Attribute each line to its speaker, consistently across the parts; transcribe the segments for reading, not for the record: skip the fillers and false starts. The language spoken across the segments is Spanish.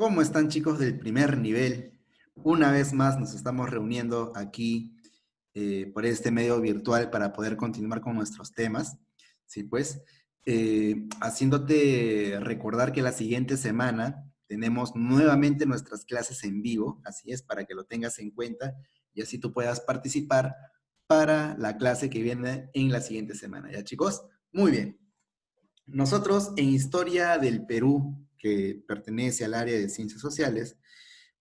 Speaker 1: ¿Cómo están, chicos del primer nivel? Una vez más nos estamos reuniendo aquí por este medio virtual para poder continuar con nuestros temas. Sí, pues, haciéndote recordar que la siguiente semana tenemos nuevamente nuestras clases en vivo, así es, para que lo tengas en cuenta y así tú puedas participar para la clase que viene en la siguiente semana. ¿Ya, chicos? Muy bien. Nosotros en Historia del Perú, que pertenece al área de Ciencias Sociales,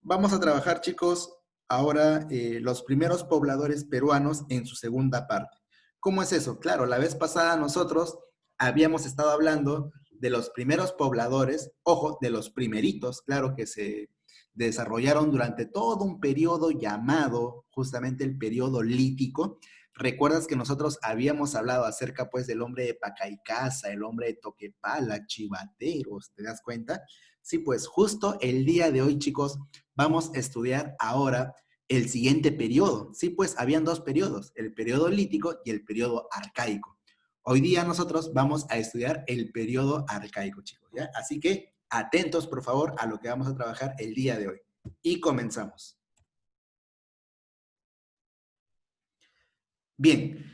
Speaker 1: vamos a trabajar, chicos, ahora los primeros pobladores peruanos en su segunda parte. ¿Cómo es eso? Claro, la vez pasada nosotros habíamos estado hablando de los primeros pobladores, ojo, de los primeritos, claro, que se desarrollaron durante todo un periodo llamado justamente el periodo lítico. ¿Recuerdas que nosotros habíamos hablado acerca pues del hombre de Pacaicasa, el hombre de Toquepala, Chivateros, ¿te das cuenta? Sí, pues justo el día de hoy, chicos, vamos a estudiar ahora el siguiente periodo. Sí, pues habían dos periodos, el periodo lítico y el periodo arcaico. Hoy día nosotros vamos a estudiar el periodo arcaico, chicos, ¿ya? Así que atentos, por favor, a lo que vamos a trabajar el día de hoy. Y comenzamos. Bien,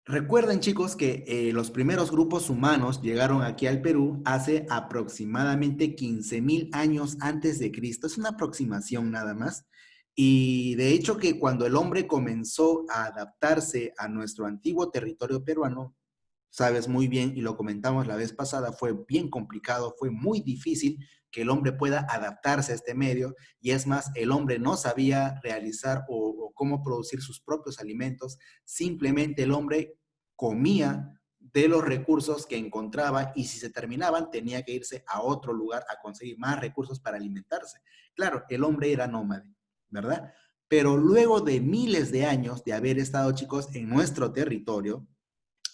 Speaker 1: recuerden, chicos, que los primeros grupos humanos llegaron aquí al Perú hace aproximadamente 15.000 años antes de Cristo. Es una aproximación nada más. Y de hecho que cuando el hombre comenzó a adaptarse a nuestro antiguo territorio peruano, sabes muy bien, y lo comentamos la vez pasada, fue bien complicado, fue muy difícil que el hombre pueda adaptarse a este medio, y es más, el hombre no sabía realizar o cómo producir sus propios alimentos, simplemente el hombre comía de los recursos que encontraba y si se terminaban tenía que irse a otro lugar a conseguir más recursos para alimentarse. Claro, el hombre era nómade, ¿verdad? Pero luego de miles de años de haber estado, chicos, en nuestro territorio,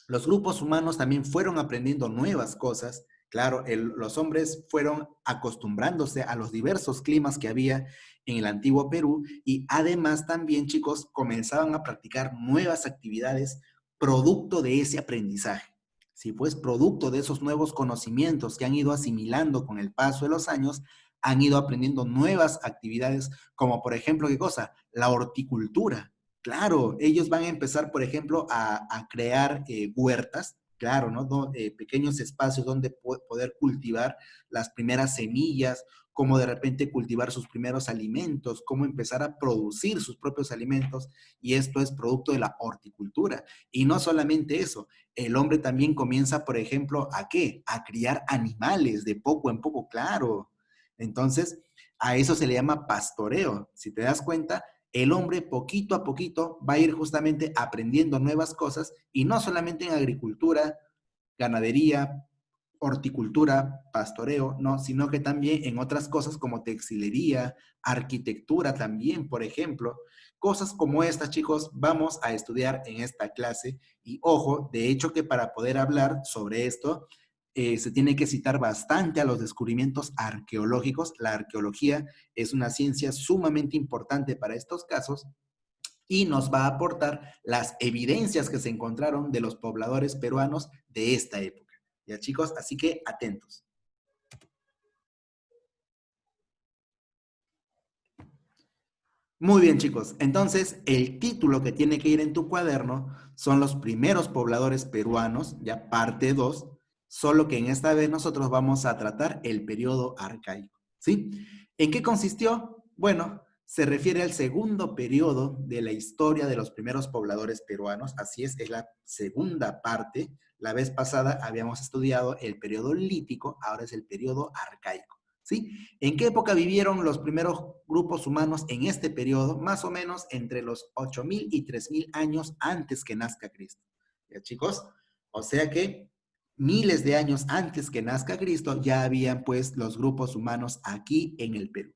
Speaker 1: los grupos humanos también fueron aprendiendo nuevas cosas. Claro, los hombres fueron acostumbrándose a los diversos climas que había en el antiguo Perú y además también, chicos, comenzaban a practicar nuevas actividades producto de ese aprendizaje. Sí, pues producto de esos nuevos conocimientos que han ido asimilando con el paso de los años, han ido aprendiendo nuevas actividades como por ejemplo, ¿qué cosa? La horticultura. Claro, ellos van a empezar, por ejemplo, a crear huertas, claro, ¿no? Pequeños espacios donde poder cultivar las primeras semillas, cómo de repente cultivar sus primeros alimentos, cómo empezar a producir sus propios alimentos, y esto es producto de la horticultura. Y no solamente eso, el hombre también comienza, por ejemplo, ¿a qué? A criar animales de poco en poco, claro. Entonces, a eso se le llama pastoreo. Si te das cuenta, el hombre poquito a poquito va a ir justamente aprendiendo nuevas cosas y no solamente en agricultura, ganadería, horticultura, pastoreo, no, sino que también en otras cosas como textilería, arquitectura también, por ejemplo. Cosas como estas, chicos, vamos a estudiar en esta clase y ojo, de hecho que para poder hablar sobre esto, se tiene que citar bastante a los descubrimientos arqueológicos. La arqueología es una ciencia sumamente importante para estos casos y nos va a aportar las evidencias que se encontraron de los pobladores peruanos de esta época. Ya, chicos, así que atentos. Muy bien, chicos. Entonces, el título que tiene que ir en tu cuaderno son los primeros pobladores peruanos, ya parte 2, solo que en esta vez nosotros vamos a tratar el periodo arcaico, ¿sí? ¿En qué consistió? Bueno, se refiere al segundo periodo de la historia de los primeros pobladores peruanos, así es la segunda parte. La vez pasada habíamos estudiado el periodo lítico, ahora es el periodo arcaico. ¿Sí? ¿En qué época vivieron los primeros grupos humanos en este periodo? Más o menos entre los 8.000 y 3.000 años antes que nazca Cristo. ¿Ya, chicos? O sea que miles de años antes que nazca Cristo ya habían pues los grupos humanos aquí en el Perú.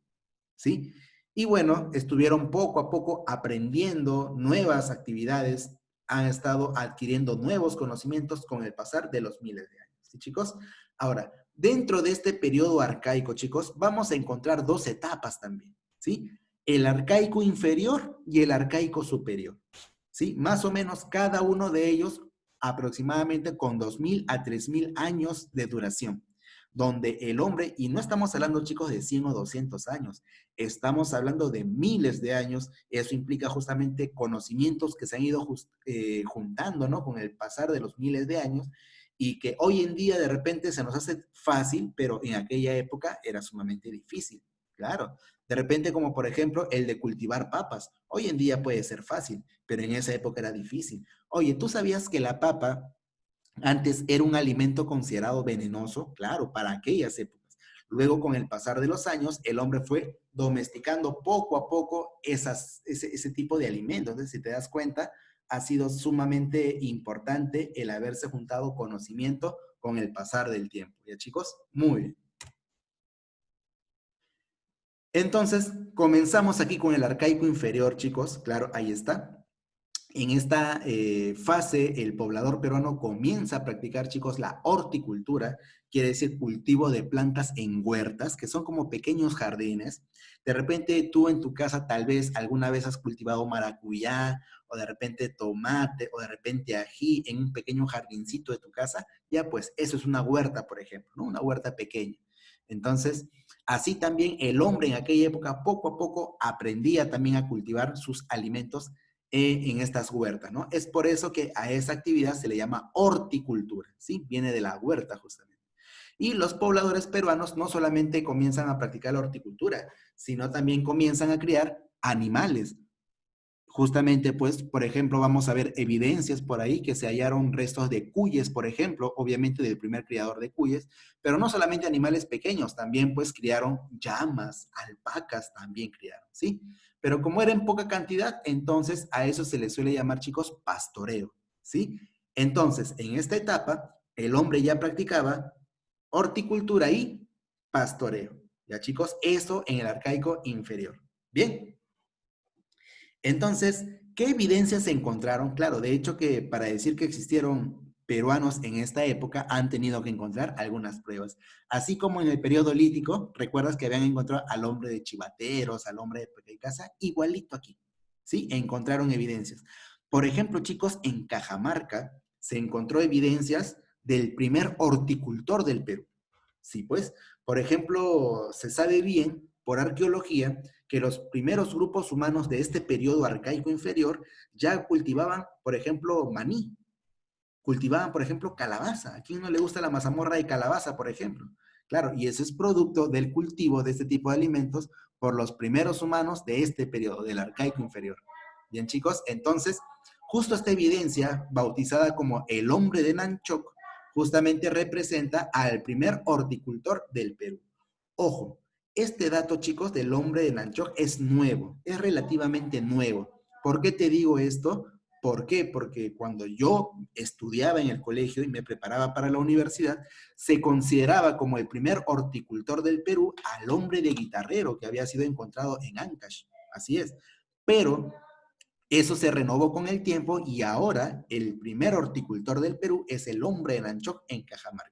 Speaker 1: ¿Sí? Y bueno, estuvieron poco a poco aprendiendo nuevas actividades, han estado adquiriendo nuevos conocimientos con el pasar de los miles de años. ¿Sí, chicos? Ahora, dentro de este periodo arcaico, chicos, vamos a encontrar dos etapas también, ¿sí? El arcaico inferior y el arcaico superior, ¿sí? Más o menos cada uno de ellos aproximadamente con 2.000 a 3.000 años de duración. donde el hombre, y no estamos hablando chicos de 100 o 200 años, estamos hablando de miles de años. Eso implica justamente conocimientos que se han ido juntando, ¿no? Con el pasar de los miles de años y que hoy en día de repente se nos hace fácil, pero en aquella época era sumamente difícil. Claro, de repente como por ejemplo el de cultivar papas. Hoy en día puede ser fácil, pero en esa época era difícil. Oye, ¿tú sabías que la papa antes era un alimento considerado venenoso? Claro, para aquellas épocas. Luego, con el pasar de los años, el hombre fue domesticando poco a poco ese tipo de alimentos. Entonces, si te das cuenta, ha sido sumamente importante el haberse juntado conocimiento con el pasar del tiempo. ¿Ya, chicos? Muy bien. Entonces, comenzamos aquí con el arcaico inferior, chicos. Claro, ahí está. En esta fase, el poblador peruano comienza a practicar, chicos, la horticultura, quiere decir cultivo de plantas en huertas, que son como pequeños jardines. De repente tú en tu casa tal vez alguna vez has cultivado maracuyá, o de repente tomate, o de repente ají en un pequeño jardincito de tu casa. Ya pues, eso es una huerta, por ejemplo, ¿no? Una huerta pequeña. Entonces, así también el hombre en aquella época poco a poco aprendía también a cultivar sus alimentos en estas huertas, ¿no? Es por eso que a esa actividad se le llama horticultura, ¿sí? Viene de la huerta justamente. Y los pobladores peruanos no solamente comienzan a practicar la horticultura, sino también comienzan a criar animales. Justamente, pues, por ejemplo, vamos a ver evidencias por ahí que se hallaron restos de cuyes, por ejemplo, obviamente del primer criador de cuyes, pero no solamente animales pequeños, también pues criaron llamas, alpacas también criaron, ¿sí? Pero como era en poca cantidad, entonces a eso se le suele llamar, chicos, pastoreo, ¿sí? Entonces, en esta etapa, el hombre ya practicaba horticultura y pastoreo, ¿ya, chicos? Eso en el arcaico inferior. Bien. Entonces, ¿qué evidencias se encontraron? Claro, de hecho que para decir que existieron peruanos en esta época han tenido que encontrar algunas pruebas. Así como en el periodo lítico, recuerdas que habían encontrado al hombre de Chivateros, al hombre de casa, igualito aquí, ¿sí? Encontraron evidencias. Por ejemplo, chicos, en Cajamarca se encontró evidencias del primer horticultor del Perú. Sí, pues, por ejemplo, se sabe bien por arqueología que los primeros grupos humanos de este periodo arcaico inferior ya cultivaban, por ejemplo, maní, cultivaban, por ejemplo, calabaza. ¿A quién no le gusta la mazamorra de calabaza, por ejemplo? Claro, y eso es producto del cultivo de este tipo de alimentos por los primeros humanos de este periodo, del arcaico inferior. Bien, chicos, entonces, justo esta evidencia, bautizada como el hombre de Nanchoc, justamente representa al primer horticultor del Perú. Ojo, este dato, chicos, del hombre de Nanchoc es nuevo, es relativamente nuevo. ¿Por qué te digo esto? ¿Por qué? Porque cuando yo estudiaba en el colegio y me preparaba para la universidad, se consideraba como el primer horticultor del Perú al hombre de Guitarrero que había sido encontrado en Ancash. Así es. Pero eso se renovó con el tiempo y ahora el primer horticultor del Perú es el hombre de Nanchoc en Cajamarca.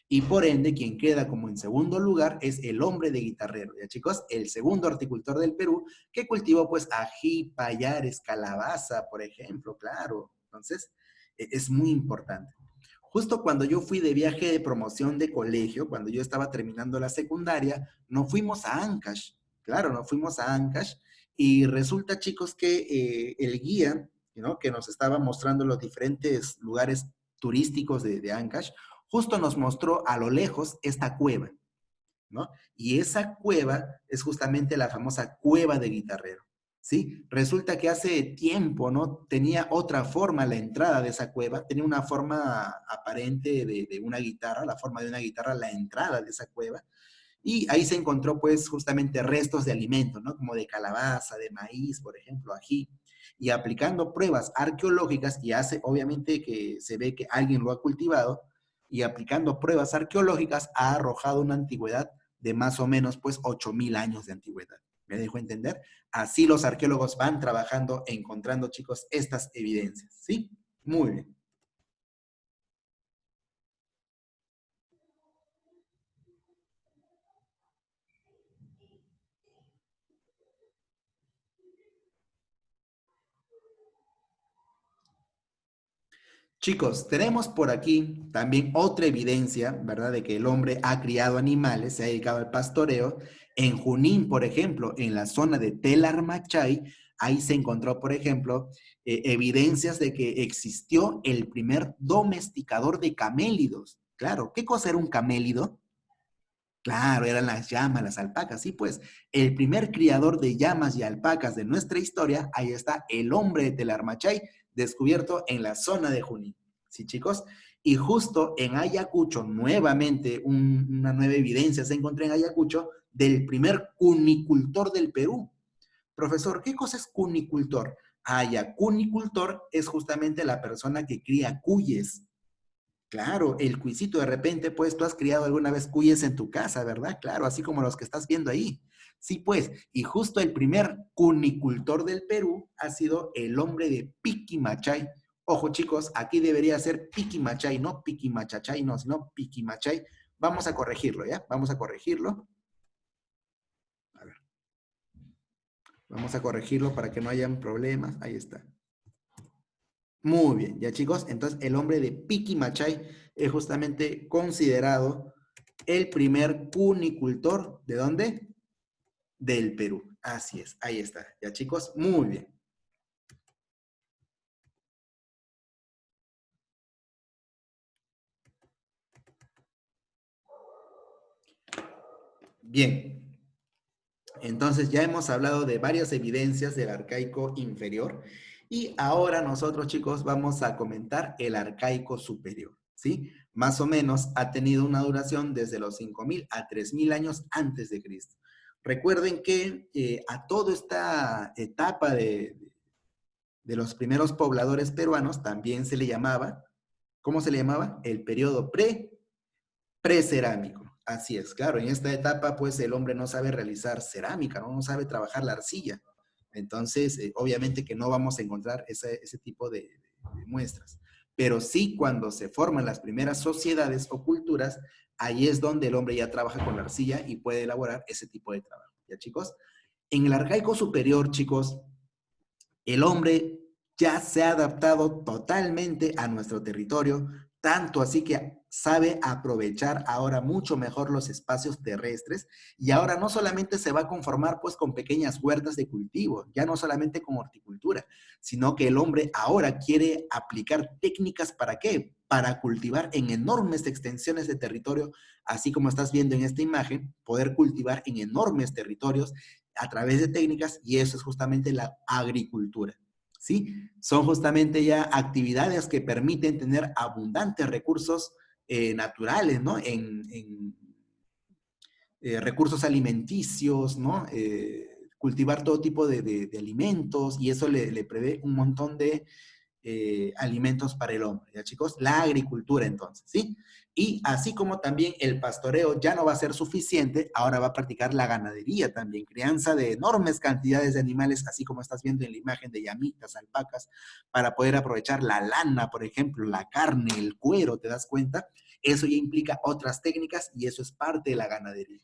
Speaker 1: Y por ende, quien queda como en segundo lugar es el hombre de Guitarrero, ¿ya chicos? El segundo horticultor del Perú que cultivó pues ají, payares, calabaza, por ejemplo, claro. Entonces, es muy importante. Justo cuando yo fui de viaje de promoción de colegio, cuando yo estaba terminando la secundaria, nos fuimos a Ancash. Claro, nos fuimos a Ancash y resulta, chicos, que el guía, ¿no? Que nos estaba mostrando los diferentes lugares turísticos de Ancash, justo nos mostró a lo lejos esta cueva, ¿no? Y esa cueva es justamente la famosa cueva de Guitarrero, ¿sí? Resulta que hace tiempo, ¿no? Tenía otra forma la entrada de esa cueva, tenía una forma aparente de una guitarra, la forma de una guitarra, la entrada de esa cueva, y ahí se encontró pues justamente restos de alimentos, ¿no? Como de calabaza, de maíz, por ejemplo, ají. Y aplicando pruebas arqueológicas, y hace obviamente que se ve que alguien lo ha cultivado, y aplicando pruebas arqueológicas ha arrojado una antigüedad de más o menos pues 8.000 años de antigüedad. ¿Me dejo entender? Así los arqueólogos van trabajando, encontrando, chicos, estas evidencias, ¿sí? Muy bien. Chicos, tenemos por aquí también otra evidencia, ¿verdad?, de que el hombre ha criado animales, se ha dedicado al pastoreo. En Junín, por ejemplo, en la zona de Telarmachay, ahí se encontró, por ejemplo, evidencias de que existió el primer domesticador de camélidos. Claro, ¿qué cosa era un camélido? Claro, eran las llamas, las alpacas. Sí, pues, el primer criador de llamas y alpacas de nuestra historia, ahí está el hombre de Telarmachay, descubierto en la zona de Junín. Sí, chicos. Y justo en Ayacucho, nuevamente, una nueva evidencia se encontró en Ayacucho del primer cunicultor del Perú. Profesor, ¿qué cosa es cunicultor? Ah, ya, cunicultor es justamente la persona que cría cuyes. Claro, el cuisito, de repente, pues tú has criado alguna vez cuyes en tu casa, ¿verdad? Claro, así como los que estás viendo ahí. Sí, pues, y justo el primer cunicultor del Perú ha sido el hombre de Piquimachay. Ojo, chicos, aquí debería ser Piquimachay, no Piquimachachay, no, sino Piquimachay. Vamos a corregirlo, ¿ya? Vamos a corregirlo. A ver, vamos a corregirlo para que no hayan problemas. Ahí está. Muy bien, ya chicos, entonces el hombre de Piquimachay es justamente considerado el primer cunicultor, ¿de dónde? Del Perú. Así es, ahí está, ya chicos, muy bien. Bien, entonces ya hemos hablado de varias evidencias del arcaico inferior y ahora nosotros, chicos, vamos a comentar el arcaico superior, ¿sí? Más o menos ha tenido una duración desde los 5.000 a 3.000 años antes de Cristo. Recuerden que a toda esta etapa de los primeros pobladores peruanos también se le llamaba, ¿cómo se le llamaba? El periodo precerámico. Así es, claro, en esta etapa pues el hombre no sabe realizar cerámica, no sabe trabajar la arcilla. Entonces, obviamente que no vamos a encontrar ese tipo de muestras. Pero sí cuando se forman las primeras sociedades o culturas, ahí es donde el hombre ya trabaja con la arcilla y puede elaborar ese tipo de trabajo. ¿Ya, chicos? En el arcaico superior, chicos, el hombre ya se ha adaptado totalmente a nuestro territorio, tanto así que sabe aprovechar ahora mucho mejor los espacios terrestres y ahora no solamente se va a conformar pues con pequeñas huertas de cultivo, ya no solamente con horticultura, sino que el hombre ahora quiere aplicar técnicas ¿para qué? Para cultivar en enormes extensiones de territorio, así como estás viendo en esta imagen, poder cultivar en enormes territorios a través de técnicas y eso es justamente la agricultura. ¿Sí? Son justamente ya actividades que permiten tener abundantes recursos naturales, ¿no? Recursos alimenticios, ¿no? Cultivar todo tipo de alimentos y eso le prevé un montón de alimentos para el hombre, ¿ya chicos? La agricultura entonces, ¿sí? Y así como también el pastoreo ya no va a ser suficiente, ahora va a practicar la ganadería también, crianza de enormes cantidades de animales, así como estás viendo en la imagen de llamitas, alpacas, para poder aprovechar la lana, por ejemplo, la carne, el cuero, ¿te das cuenta? Eso ya implica otras técnicas y eso es parte de la ganadería.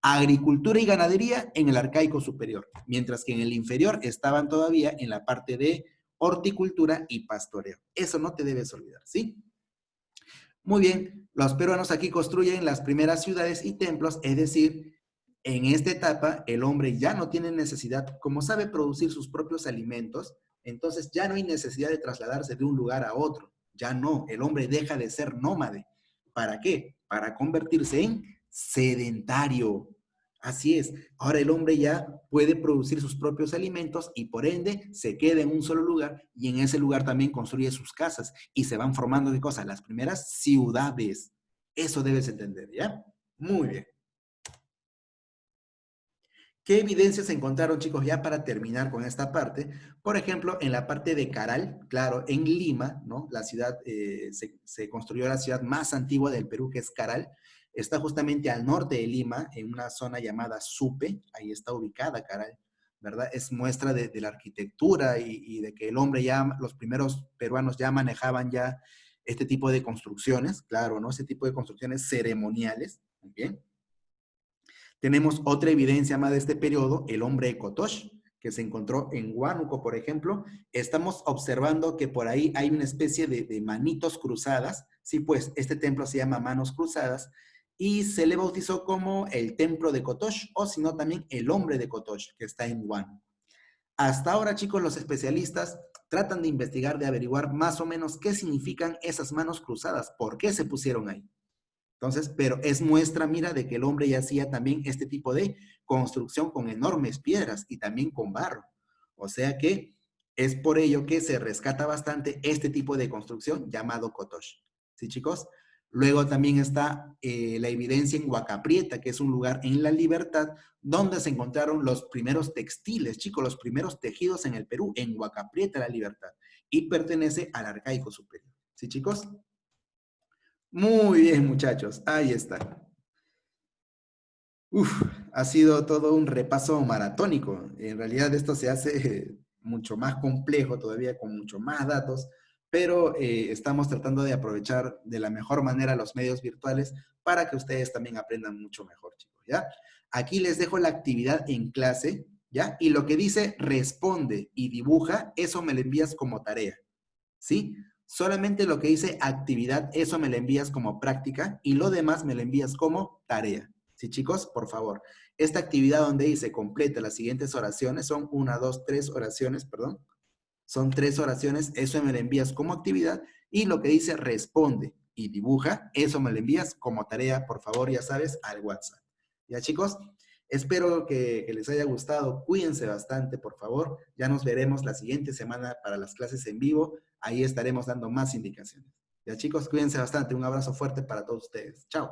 Speaker 1: Agricultura y ganadería en el arcaico superior, mientras que en el inferior estaban todavía en la parte de horticultura y pastoreo. Eso no te debes olvidar, ¿sí? Muy bien, los peruanos aquí construyen las primeras ciudades y templos, es decir, en esta etapa el hombre ya no tiene necesidad, como sabe producir sus propios alimentos, entonces ya no hay necesidad de trasladarse de un lugar a otro, ya no, el hombre deja de ser nómade. ¿Para qué? Para convertirse en sedentario. Así es, ahora el hombre ya puede producir sus propios alimentos y por ende se queda en un solo lugar y en ese lugar también construye sus casas y se van formando de cosas, las primeras ciudades. Eso debes entender, ¿ya? Muy bien. ¿Qué evidencias se encontraron, chicos, ya para terminar con esta parte? Por ejemplo, en la parte de Caral, claro, en Lima, ¿no? La ciudad, se construyó la ciudad más antigua del Perú, que es Caral. Está justamente al norte de Lima, en una zona llamada Supe, ahí está ubicada Caral, ¿verdad? Es muestra de la arquitectura y de que el hombre ya, los primeros peruanos ya manejaban ya este tipo de construcciones, claro, ¿no? Ese tipo de construcciones ceremoniales, ¿bien? Tenemos otra evidencia más de este periodo, el hombre de Kotosh, que se encontró en Huánuco, por ejemplo, estamos observando que por ahí hay una especie de manitos cruzadas. Sí, pues este templo se llama Manos Cruzadas y se le bautizó como el templo de Kotosh, o si no también el hombre de Kotosh, que está en Huánuco. Hasta ahora, chicos, los especialistas tratan de investigar, de averiguar más o menos qué significan esas manos cruzadas, por qué se pusieron ahí. Entonces, pero es muestra, mira, de que el hombre ya hacía también este tipo de construcción con enormes piedras y también con barro. O sea que es por ello que se rescata bastante este tipo de construcción llamado Kotosh. ¿Sí, chicos? Luego también está la evidencia en Huacaprieta, que es un lugar en La Libertad, donde se encontraron los primeros textiles, chicos, los primeros tejidos en el Perú, en Huacaprieta, La Libertad, y pertenece al arcaico superior. ¿Sí, chicos? Muy bien, muchachos, ahí está. Uf, ha sido todo un repaso maratónico. En realidad esto se hace mucho más complejo todavía, con mucho más datos, pero estamos tratando de aprovechar de la mejor manera los medios virtuales para que ustedes también aprendan mucho mejor, chicos, ¿ya? Aquí les dejo la actividad en clase, ¿ya? Y lo que dice responde y dibuja, eso me lo envías como tarea. ¿Sí? Solamente lo que dice actividad, eso me lo envías como práctica y lo demás me lo envías como tarea. ¿Sí, chicos? Por favor. Esta actividad donde dice completa las siguientes oraciones, son una, dos, tres oraciones, perdón. Son tres oraciones, eso me lo envías como actividad y lo que dice responde y dibuja, eso me lo envías como tarea, por favor, ya sabes, al WhatsApp. ¿Ya, chicos? Espero que les haya gustado. Cuídense bastante, por favor. Ya nos veremos la siguiente semana para las clases en vivo. Ahí estaremos dando más indicaciones. Ya, chicos, cuídense bastante. Un abrazo fuerte para todos ustedes. Chao.